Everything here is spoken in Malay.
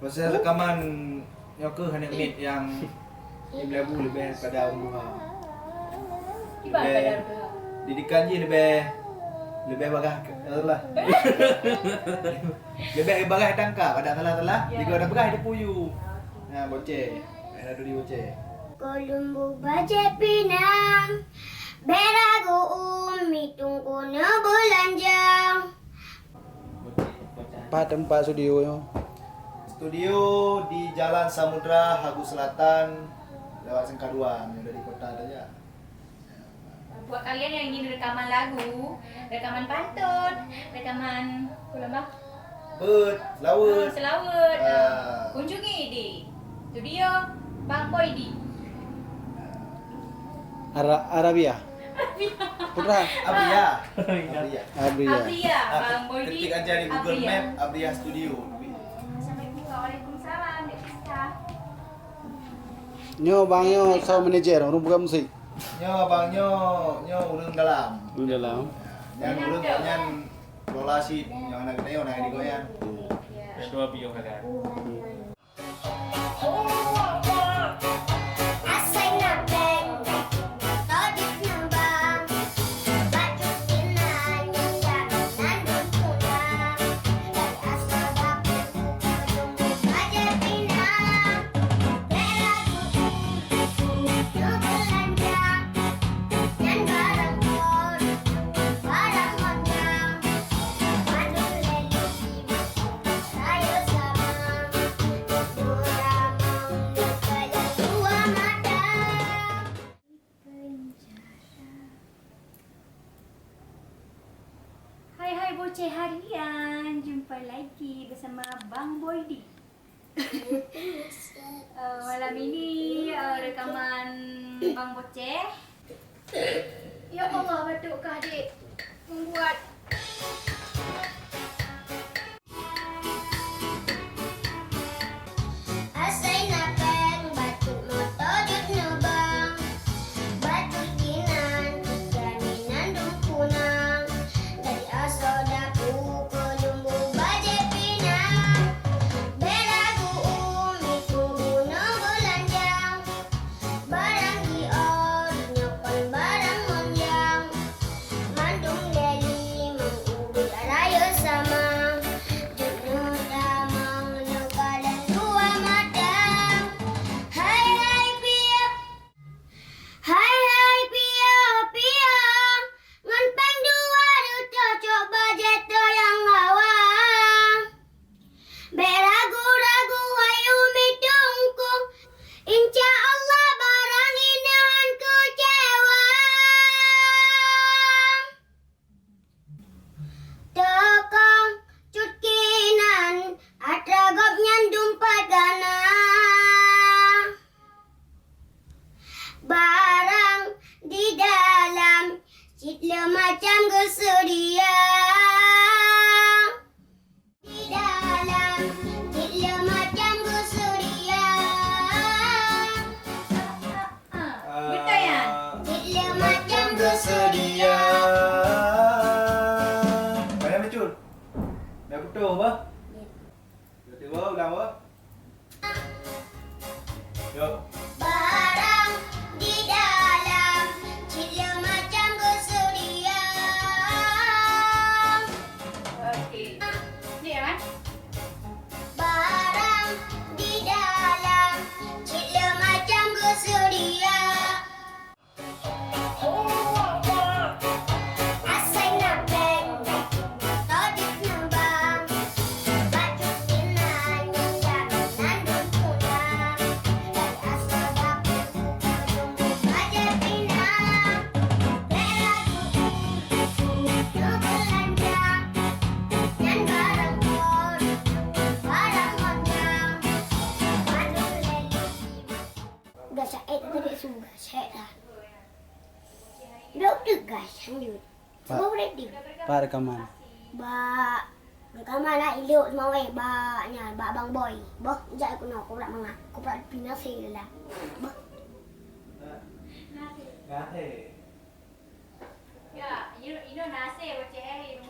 Proses rekaman Nyoke hanya menit yang 15,000 lebih pada umur. Lebih didikan je lebih bagah lah. Lebih bagah tangka pada telah jika ada bagah dia puyu. Nah, boceh. Ada dulu boceh. Kolumbu baje pinang beragu umi tunggu belanjang. Tempat studio. Studio di Jalan Samudra, Hagu Selatan, lewat Sengkaduan, dari kota saja. Buat kalian yang ingin rekaman lagu, rekaman pantun, rekaman apa? Selawut. Selawut. Kunjungi di studio Bang Boy di Arabia. Putra. Abria, Bang Boy di. Ketik aja di Google Abria. Map Abria Studio. Waalaikumsalam, Dek Pista. Nyo bang nyo sama manajer, orang bukan musik. Nyo abangnya urang dalam. Di dalam. Yang urang nyan rolasi yang anak gede orang di goyang. Kedua bio kan. Asai nabeng todit nambang baju tinan yang nandung pulang dari asal dapur kolumbu baje pinang beragu belanjang dan barang bor barang mondang mandu lelu saya sama dura mau kaya tua mata. Hai bocah harian, jumpa lagi bersama Bang Boy di. Malam ini rekaman Bang Boceh. Ya Allah, batukkah adik membuat Asai napeng batu moto jut nubang batu tinan jaminan dukunang dari asodaku kolumbu baje pinang beragu umi tunggu no belanjang barang gior nyokon barang monjang mandung deli mengubi raya sama jut damang nyokalan dua madang hai pia pia ngan peng dua du cocok bajet yang ngawang beragu-ragu ayu mitungkung insya Allah barang inahan kecewa tekang cutkinan atragop nyandum padana barang di dalam citle macam gesedia di dalam citle macam gesedia betul ya? citle macam Bersedia. Banyak betul. Dah betul apa? Tiba ulang apa? Yuk. barang di dalam citle macam gesedia Okey. Ni kan? barang di dalam citle macam gesedia asai napeng todit nambang baju tinan yang nandung pulang dari asal dapur kolumbu baje pinang beragu no belanjang dan barang bor barang mondang mandung lelu udah saya tadi sudah saya dah udah guys lanjut semua ready Pak rekaman. ba rekaman lah ilok semua baknya bak Bang Boy boh jap aku nak aku pula mangah aku pula pindah sini lah boh Gahe. Ya, you know nasi boceh.